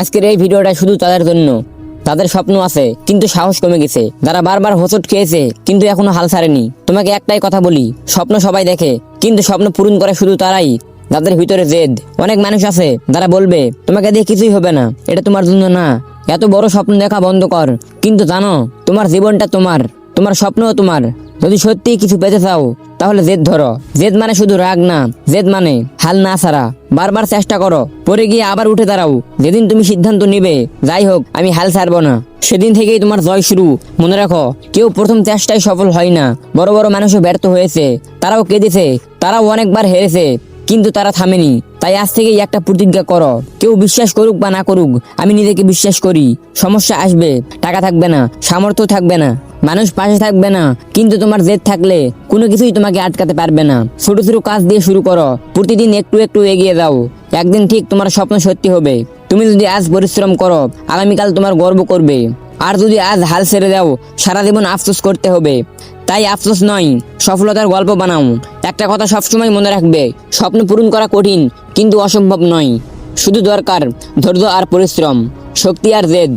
আজকের এই ভিডিওটা শুধু তাদের জন্য তাদের স্বপ্ন আছে কিন্তু সাহস কমে গেছে, যারা বারবার হোঁচট খেয়েছে কিন্তু এখনো হাল ছাড়েনি। তোমাকে একটাই কথা বলি, স্বপ্ন সবাই দেখে কিন্তু স্বপ্ন পূরণ করে শুধু তারাই যাদের ভিতরে জেদ। অনেক মানুষ আছে যারা বলবে তোমাকে দিয়ে কিছুই হবে না, এটা তোমার জন্য না, এত বড় স্বপ্ন দেখা বন্ধ কর। কিন্তু জানো, তোমার জীবনটা তোমার, তোমার স্বপ্নও তোমার। যদি সত্যি কিছু পেতে চাও তাহলে জেদ ধরো। জেদ মানে শুধু রাগ না, জেদ মানে হাল না ছাড়া। বারবার চেষ্টা করো, পরে গিয়ে আবার উঠে দাঁড়াও। যেদিন তুমি সিদ্ধান্ত নিবে যাই হোক আমি হাল ছাড়বো না, সেদিন থেকেই তোমার জয় শুরু। মনে রাখো, কেউ প্রথম চেষ্টায় সফল হয় না। বড় বড় মানুষও ব্যর্থ হয়েছে, তারাও কেঁদেছে, তারাও অনেকবার হেরেছে, কিন্তু তারা থামেনি। তাই আজ থেকেই একটা প্রতিজ্ঞা করো, কেউ বিশ্বাস করুক বা না করুক, আমি নিজেকে বিশ্বাস করি। সমস্যা আসবে, টাকা থাকবে না, সামর্থ্য থাকবে না, মানুষ পাশে থাকবে না, কিন্তু তোমার জেদ থাকলে কোনো কিছুই তোমাকে আটকাতে পারবে না। ছোট ছোট কাজ দিয়ে শুরু করো, প্রতিদিন একটু একটু এগিয়ে যাও। একদিন ঠিক তোমার স্বপ্ন সত্যি হবে। তুমি যদি আজ পরিশ্রম করো, আগামীকাল তোমার গর্ব করবে। আর যদি আজ হাল ছেড়ে দাও, সারা জীবন আফসোস করতে হবে। তাই আফসোস নয়, সফলতার গল্প বানাও। একটা কথা সবসময় মনে রাখবে, স্বপ্ন পূরণ করা কঠিন কিন্তু অসম্ভব নয়। শুধু দরকার ধৈর্য আর পরিশ্রম, শক্তি আর জেদ।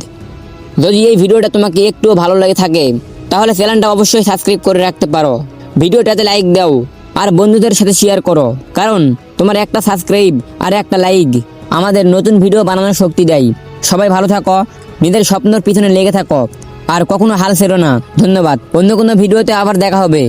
যদি এই ভিডিওটা তোমাকে একটুও ভালো লাগে থাকে তাহলে চ্যানেলটা অবশ্যই সাবস্ক্রাইব করে রাখতে পারো। ভিডিওটাতে লাইক দাও আর বন্ধুদের সাথে শেয়ার করো, কারণ তোমার একটা সাবস্ক্রাইব আর একটা লাইক আমাদের নতুন ভিডিও বানানোর শক্তি দেয়। সবাই ভালো থাকো, নিজের স্বপ্নের পিছনে লেগে থাকো আর কখনো হাল ছেড়ো না। ধন্যবাদ। অন্য কোনো ভিডিওতে আবার দেখা হবে।